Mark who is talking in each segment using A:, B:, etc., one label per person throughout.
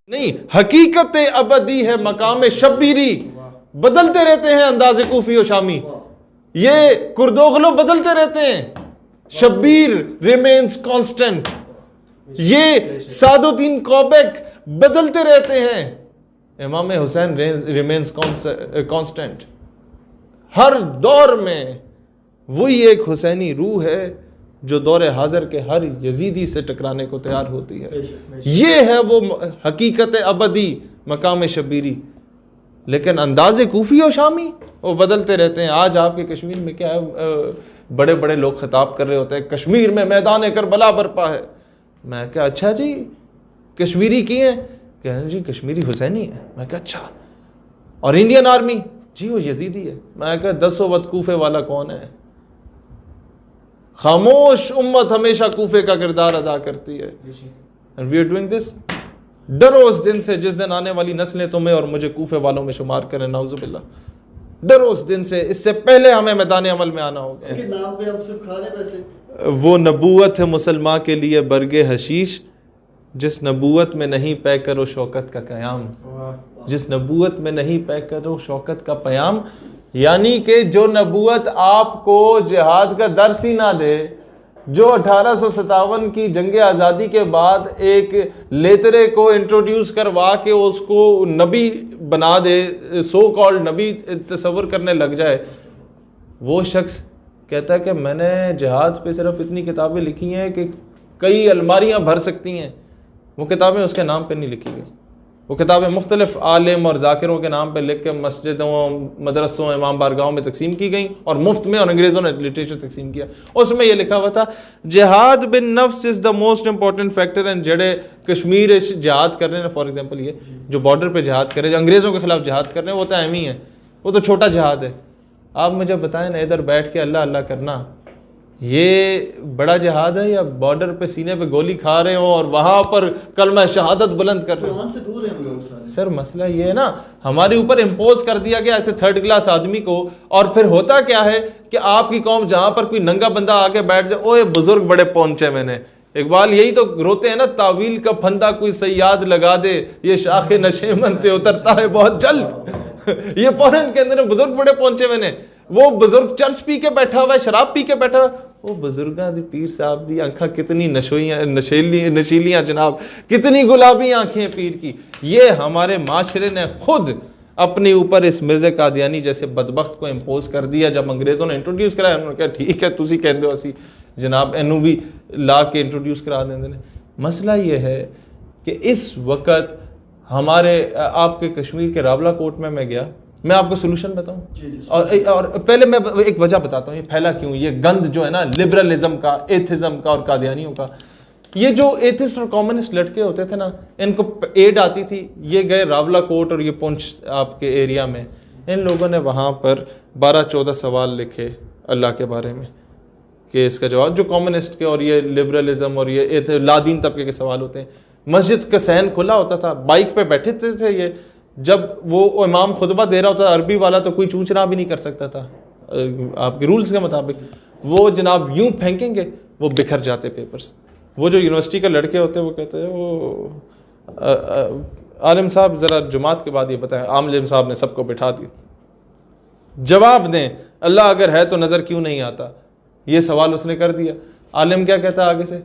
A: نہیں، حقیقت ابدی ہے مقام شبیری، بدلتے رہتے ہیں انداز کوفی و شامی، یہ کردوغلو بدلتے رہتے ہیں، شبیر ریمینز کانسٹنٹ، یہ سعد الدین کوبیک بدلتے رہتے ہیں، امام حسین ریمینز کانسٹنٹ۔ ہر دور میں وہی ایک حسینی روح ہے جو دور حاضر کے ہر یزیدی سے ٹکرانے کو تیار ہوتی ہے، یہ ہے وہ حقیقت ابدی مقام شبیری۔ لیکن انداز کوفی و شامی وہ بدلتے رہتے ہیں۔ آج آپ کے کشمیر میں کیا ہے، بڑے بڑے لوگ خطاب کر رہے ہوتے ہیں کشمیر میں میدان کربلا برپا ہے، میں کہا اچھا جی کشمیری کی ہیں، کہتے جی کشمیری حسینی ہے، میں کہا اچھا، اور انڈین آرمی جی وہ یزیدی ہے، میں کہا 10 وقت کوفے والا کون ہے؟ خاموش امت ہمیشہ کوفے کا کردار ادا کرتی ہے، and we are doing this۔ ڈرو اس دن سے جس دن آنے والی نسلیں تمہیں اور مجھے کوفے والوں میں شمار کریں، نعوذ باللہ، ڈرو اس دن سے، اس سے پہلے ہمیں میدان عمل میں آنا ہوگا۔
B: اس کے نام پہ ہم صرف کھا رہے پیسے۔
A: وہ نبوت ہے مسلمان کے لیے برگ حشیش، جس نبوت میں نہیں پے کرو شوکت کا قیام، جس نبوت میں نہیں پے کرو شوکت کا پیام، یعنی کہ جو نبوت آپ کو جہاد کا درس ہی نہ دے، جو 1857 کی جنگ آزادی کے بعد ایک لیترے کو انٹروڈیوس کروا کے اس کو نبی بنا دے، سو کالڈ نبی تصور کرنے لگ جائے، وہ شخص کہتا ہے کہ میں نے جہاد پہ صرف اتنی کتابیں لکھی ہیں کہ کئی الماریاں بھر سکتی ہیں، وہ کتابیں اس کے نام پہ نہیں لکھی گئی، وہ کتابیں مختلف عالم اور ذاکروں کے نام پہ لکھ کے مسجدوں، مدرسوں، امام بارگاہوں میں تقسیم کی گئیں، اور مفت میں، اور انگریزوں نے لٹریچر تقسیم کیا۔ اس میں یہ لکھا ہوا تھا جہاد بن نفس is the most important factor, and جڑے کشمیر جہاد کر رہے ہیں، فار ایگزامپل یہ جو بارڈر پہ جہاد کر رہے ہیں، جو انگریزوں کے خلاف جہاد کر رہے ہیں، وہ تو اہم ہی ہے، وہ تو چھوٹا جہاد ہے۔ آپ مجھے بتائیں نا، ادھر بیٹھ کے اللہ اللہ کرنا یہ بڑا جہاد ہے، یا بارڈر پہ سینے پہ گولی کھا رہے ہوں اور وہاں پر کلمہ شہادت بلند کر رہے ہوں؟
B: سے دور ہیں ہم لوگ سارے۔
A: سر مسئلہ یہ ہے نا، ہمارے اوپر امپوز کر دیا گیا ایسے تھرڈ کلاس آدمی کو، اور پھر ہوتا کیا ہے کہ آپ کی قوم جہاں پر کوئی ننگا بندہ آ کے بیٹھ جائے، اوے بزرگ بڑے پہنچے، میں نے اقبال یہی تو روتے ہیں نا، تعویل کا پھندا کوئی سیاد لگا دے، یہ شاخ نشیمن سے اترتا ہے بہت جلد، یہ فورن کے اندر بزرگ بڑے پہنچے، میں نے وہ بزرگ چرس پی کے بیٹھا ہوا ہے، شراب پی کے بیٹھا ہوا ہے، وہ بزرگاں دی پیر صاحب دی آنکھاں کتنی نشیلیاں جناب، کتنی گلابی آنکھیں پیر کی۔ یہ ہمارے معاشرے نے خود اپنے اوپر اس مرزا قادیانی جیسے بدبخت کو امپوز کر دیا۔ جب انگریزوں نے انٹروڈیوس کرایا، انہوں نے کہا ٹھیک ہے تسی کہندے ہو اسی جناب اینو بھی لا کے انٹروڈیوس کرا دیں۔ مسئلہ یہ ہے کہ اس وقت ہمارے آپ کے کشمیر کے راولہ کوٹ میں گیا، میں آپ کو سلوشن بتاؤں، اور پہلے میں ایک وجہ بتاتا ہوں یہ پھیلا کیوں، یہ گند جو ہے نا لبرلزم کا، ایتھزم کا اور قادیانیوں کا۔ یہ جو ایتھسٹ اور کامونسٹ لڑکے ہوتے تھے نا، ان کو ایڈ آتی تھی، یہ گئے راولہ کوٹ اور یہ پونچھ آپ کے ایریا میں، ان لوگوں نے وہاں پر 12-14 سوال لکھے اللہ کے بارے میں کہ اس کا جواب، جو کامونسٹ کے اور یہ لبرلزم اور یہ لادین طبقے کے سوال ہوتے ہیں۔ مسجد کا صحن کھلا ہوتا تھا، بائک پہ بیٹھے تھے یہ، جب وہ امام خطبہ دے رہا ہوتا تھا عربی والا تو کوئی چونچنا بھی نہیں کر سکتا تھا آپ کے رولز کے مطابق، وہ جناب یوں پھینکیں گے وہ بکھر جاتے پیپرز۔ وہ جو یونیورسٹی کے لڑکے ہوتے ہیں وہ کہتے ہیں وہ عالم صاحب ذرا جماعت کے بعد یہ بتائیں، عالم صاحب نے سب کو بٹھا دیا، جواب دیں اللہ اگر ہے تو نظر کیوں نہیں آتا، یہ سوال اس نے کر دیا۔ عالم کیا کہتا ہے آگے سے،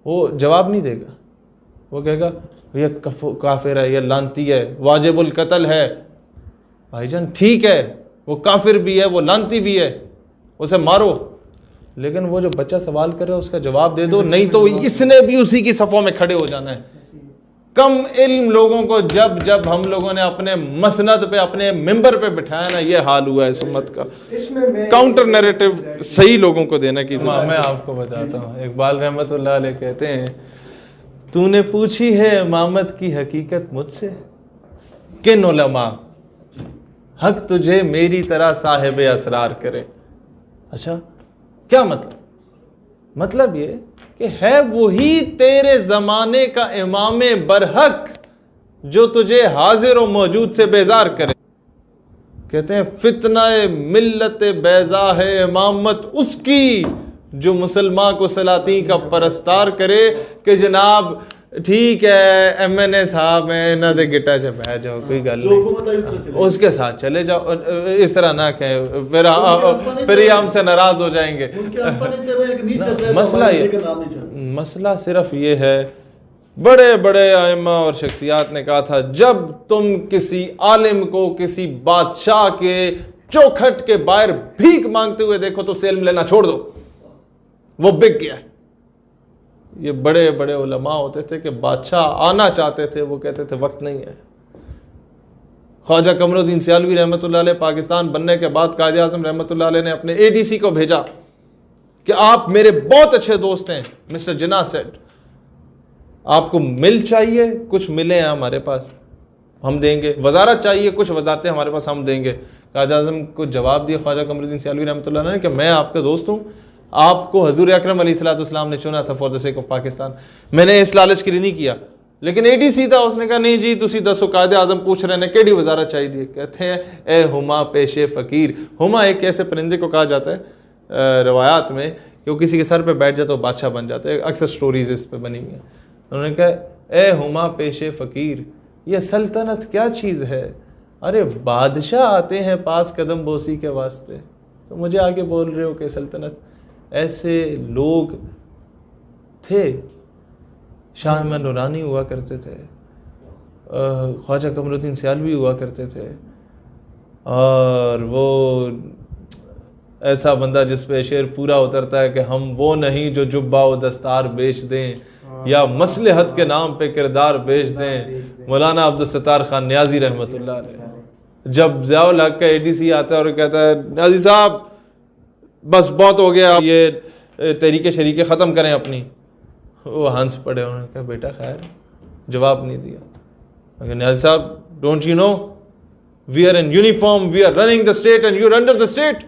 A: وہ جواب نہیں دے گا، وہ کہے گا یہ کافر ہے، یہ لانتی ہے، واجب القتل ہے۔ بھائی جان ٹھیک ہے، وہ کافر بھی ہے، وہ لانتی بھی ہے، اسے مارو، لیکن وہ جو بچہ سوال کرے اس کا جواب دے دو، نہیں تو اس نے بھی اسی کی صفوں میں کھڑے ہو جانا ہے۔ کم علم لوگوں کو جب ہم لوگوں نے اپنے مسند پہ، اپنے ممبر پہ بٹھایا نا، یہ حال ہوا ہے اس امت کا۔ کاؤنٹر نیریٹو صحیح لوگوں کو دینے کی ذمہ میں آپ کو بتاتا ہوں۔ اقبال رحمت اللہ علیہ کہتے ہیں تو نے پوچھی ہے امامت کی حقیقت مجھ سے، کن علماء حق تجھے میری طرح صاحب اسرار کرے۔ اچھا کیا مطلب یہ کہ ہے وہی تیرے زمانے کا امام برحق جو تجھے حاضر و موجود سے بیزار کرے۔ کہتے ہیں فتنہ ملت بیضا ہے امامت اس کی جو مسلمان کو سلاطین کا پرستار کرے، کہ جناب ٹھیک ہے MNA صاحب ہیں نہ دے گٹا چ بیٹھ جاؤ کوئی گل
B: جو
A: نہیں
B: حکومت آئی اس سے چلے
A: اس کے ساتھ چلے جاؤ اس طرح نہ کہیں پھر یہ ہم سے ناراض ہو جائیں گے
B: ان کے آستانے چل رہے ہیں کہ نہیں چل رہے
A: مسئلہ
B: ہمارے کا نام نہیں چل رہا
A: مسئلہ صرف یہ ہے بڑے بڑے ائمہ اور شخصیات نے کہا تھا جب تم کسی عالم کو کسی بادشاہ کے چوکھٹ کے باہر بھیک مانگتے ہوئے دیکھو تو اسے علم لینا چھوڑ دو وہ بک گیا ہے یہ بڑے بڑے علماء ہوتے تھے کہ بادشاہ آنا چاہتے تھے وہ کہتے تھے وقت نہیں ہے خواجہ قمر الدین سیالوی رحمۃ اللہ علیہ پاکستان بننے کے بعد قائد اعظم رحمۃ اللہ علیہ نے اپنے ADC کو بھیجا کہ آپ میرے بہت اچھے دوست ہیں مسٹر جناح سیٹ آپ کو مل چاہیے کچھ ملے ہیں ہمارے پاس ہم دیں گے وزارت چاہیے کچھ وزارتیں ہمارے پاس ہم دیں گے قائد اعظم کو جواب دیا خواجہ قمر الدین سیالوی رحمۃ اللہ علیہ نے کہ میں آپ کا دوست ہوں آپ کو حضور اکرم علیہ الصلوۃ والسلام نے چنا تھا for the sake of Pakistan میں نے اس لالچ کے لیے نہیں کیا لیکن ADC تھا اس نے کہا نہیں جی تسی دسو قائد اعظم پوچھ رہے ہیں کیڑی وزارت چاہیے کہتے ہیں اے ہما پیش فقیر ہما ایک ایسے پرندے کو کہا جاتا ہے روایات میں کہ وہ کسی کے سر پہ بیٹھ جاتا ہے بادشاہ بن جاتا ہے اکثر سٹوریز اس پہ بنی ہوئی ہیں انہوں نے کہا اے ہما پیش فقیر یہ سلطنت کیا چیز ہے ارے بادشاہ آتے ہیں پاس قدم بوسی کے واسطے تو مجھے آگے بول رہے ہو کہ سلطنت ایسے لوگ تھے شاہ احمد نورانی ہوا کرتے تھے خواجہ قمر الدین سیالوی ہوا کرتے تھے اور وہ ایسا بندہ جس پہ شعر پورا اترتا ہے کہ ہم وہ نہیں جو جبہ و دستار بیچ دیں یا مصلحت کے نام پہ کردار بیچ دیں مولانا عبدالستار خان نیازی رحمۃ اللہ علیہ جب ضیاء الحق کا ADC آتا ہے اور کہتا ہے نیازی صاحب بس بہت ہو گیا یہ تحریک شریک ختم کریں اپنی وہ ہنس پڑے انہوں نے کہا بیٹا خیر جواب نہیں دیا نیازی صاحب don't you know we are in uniform we are running the state and you are under the state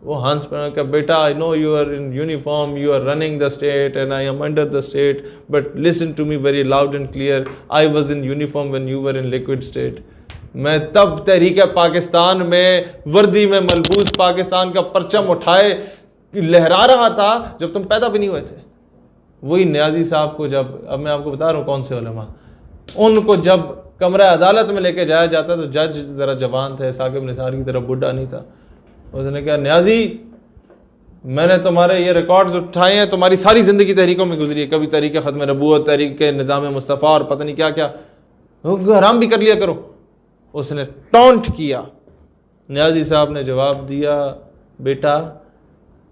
A: وہ ہنس پڑے کہ بیٹا I know you are in uniform you are running the state and I am under the state but listen to me very loud and clear I was in uniform when you were in liquid state میں تب تحریک پاکستان میں وردی میں ملبوس پاکستان کا پرچم اٹھائے لہرا رہا تھا جب تم پیدا بھی نہیں ہوئے تھے وہی نیازی صاحب کو جب اب میں آپ کو بتا رہا ہوں کون سے علماء ان کو جب کمرہ عدالت میں لے کے جایا جاتا تو جج ذرا جوان تھے ثاقب نثار کی طرف بڈھا نہیں تھا اس نے کہا نیازی میں نے تمہارے یہ ریکارڈز اٹھائے ہیں تمہاری ساری زندگی تحریکوں میں گزری ہے کبھی تحریک ختم نبوت تحریک نظام مصطفیٰ اور پتہ نہیں کیا کیا حرام بھی کر لیا کرو اس نے ٹونٹ کیا نیازی صاحب نے جواب دیا بیٹا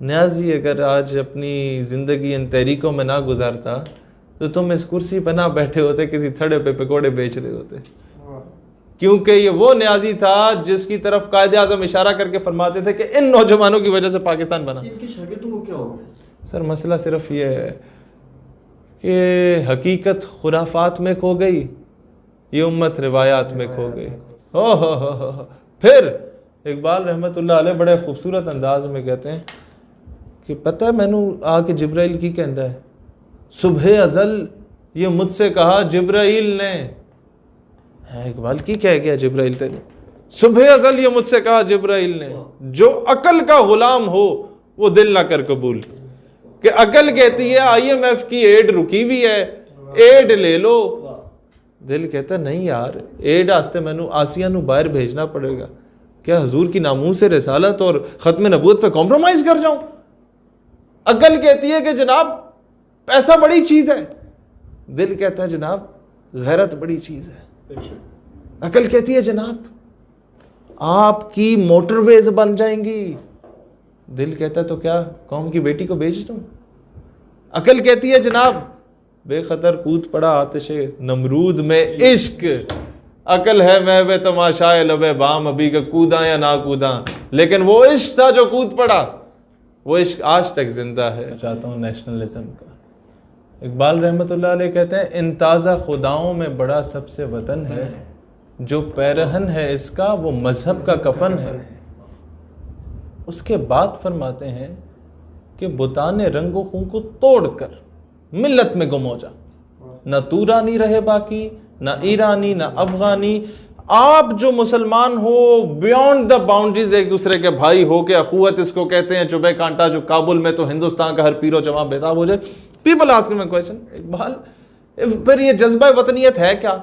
A: نیازی اگر آج اپنی زندگی ان تحریکوں میں نہ گزارتا تو تم اس کرسی پہ نہ بیٹھے ہوتے کسی تھڑے پہ پکوڑے بیچ رہے ہوتے کیونکہ یہ وہ نیازی تھا جس کی طرف قائد اعظم اشارہ کر کے فرماتے تھے کہ ان نوجوانوں کی وجہ سے پاکستان بنا
B: ان کے شاگردوں کو کیا ہو گیا
A: سر مسئلہ صرف یہ ہے کہ حقیقت خرافات میں کھو گئی یہ امت روایات میں کھو گئی پھر اقبال رحمت اللہ علیہ بڑے خوبصورت انداز میں کہتے ہیں کہ پتہ ہے میں نے آ کے جبرائیل کی کہندا ہے صبح ازل یہ مجھ سے کہا جبرائیل نے اقبال کی کہہ گیا جبرائیل تیرے صبح ازل یہ مجھ سے کہا جبرائیل نے جو عقل کا غلام ہو وہ دل نہ کر قبول کہ عقل کہتی ہے IMF کی ایڈ رکی ہوئی ہے ایڈ لے لو دل کہتا ہے نہیں یار ایڈ آستے میں نو آسیہ نو باہر بھیجنا پڑے گا کیا حضور کی ناموس رسالت اور ختم نبوت پہ کمپرومائز کر جاؤں عقل کہتی ہے کہ جناب پیسہ بڑی چیز ہے دل کہتا ہے جناب غیرت بڑی چیز ہے عقل کہتی ہے جناب آپ کی موٹر ویز بن جائیں گی دل کہتا ہے تو کیا قوم کی بیٹی کو بیچ دوں عقل کہتی ہے جناب بے خطر کود پڑا آتش نمرود میں عشق عقل ہے محو تماشائے لبے بام ابھی کا کوداں یا نہ کوداں لیکن وہ عشق تھا جو کود پڑا وہ عشق آج تک زندہ ہے چاہتا ہوں نیشنلزم کا اقبال رحمت اللہ علیہ کہتے ہیں ان تازہ خداؤں میں بڑا سب سے وطن ہے جو پیرہن ہے اس کا وہ مذہب کا کفن ہے اس کے بعد فرماتے ہیں کہ بتان رنگ و خون کو توڑ کر ملت میں گم ہو جا نہ تورانی رہے باقی نہ ایرانی نہ افغانی آپ جو مسلمان ہو بیونڈ دا باؤنڈریز ایک دوسرے کے بھائی ہو کے اخوت اس کو کہتے ہیں چوبے کانٹا جو کابل میں تو ہندوستان کا ہر پیرو جوان بیتاب ہو جائے people ask me question Iqbal پھر یہ جذبہ وطنیت ہے کیا؟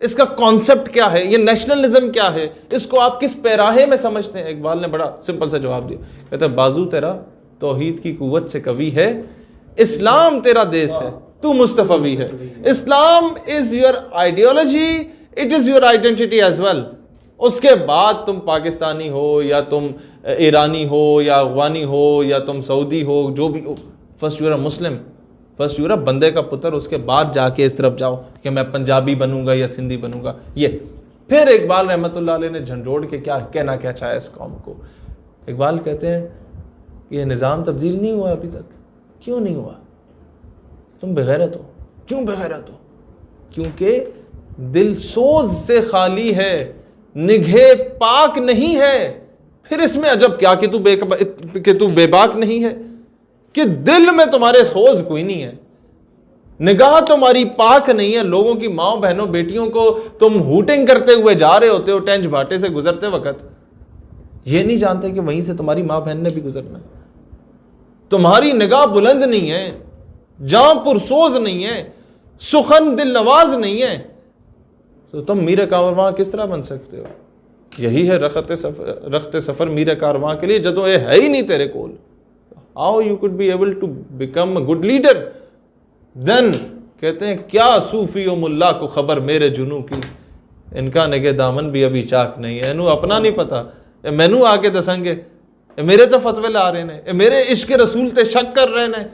A: اس کا کانسیپٹ کیا ہے؟ یہ نیشنلزم کیا ہے؟ اس کو آپ کس پیراہے میں سمجھتے ہیں؟ اقبال نے بڑا سمپل سا جواب دیا، کہتے ہیں بازو تیرا توحید کی قوت سے قوی ہے، اسلام تیرا دیس ہے، تو مصطفی ہے. Islam is your ideology, it is your identity as well. اس کے بعد تم پاکستانی ہو یا تم ایرانی ہو یا افغانی ہو یا تم سعودی ہو، جو بھی ہو، first you are a Muslim, first you are a بندے کا پتر. اس کے بعد جا کے اس طرف جاؤ کہ میں پنجابی بنوں گا یا سندھی بنوں گا. یہ پھر اقبال رحمۃ اللہ علیہ نے جھنجھوڑ کے کیا کہنا کیا چاہا اس قوم کو. اقبال کہتے ہیں یہ نظام تبدیل نہیں ہوا ابھی تک. کیوں نہیں ہوا؟ تم بغیرت ہو. کیوں بغیرت ہو؟ کیونکہ دل سوز سے خالی ہے، نگہ پاک نہیں ہے. پھر اس میں عجب کیا کہ تو بے باک نہیں ہے، کہ دل میں تمہارے سوز کوئی نہیں ہے، نگاہ تمہاری پاک نہیں ہے. لوگوں کی ماں بہنوں بیٹیوں کو تم ہوٹنگ کرتے ہوئے جا رہے ہوتے ہو ٹینج بھاٹے سے گزرتے وقت، یہ نہیں جانتے کہ وہیں سے تمہاری ماں بہن نے بھی گزرنا ہے. تمہاری نگاہ بلند نہیں ہے، جاں پرسوز نہیں ہے، سخن دل نواز نہیں ہے، تو تم میر کارواں کس طرح بن سکتے ہو؟ یہی ہے رخت سفر میر کارواں کے لیے جدوں یہ ہے ہی نہیں تیرے کول. How you could be able to become a good leader? Then کہتے ہیں کیا صوفی و ملا کو خبر میرے جنوں کی، ان کا نگہ دامن بھی ابھی چاک نہیں ہے. انہوں اپنا نہیں پتا، مینوں آ کے دسنگے، میرے تو فتوے لا رہے ہیں، میرے عشق رسول تے شک کر رہے ہیں.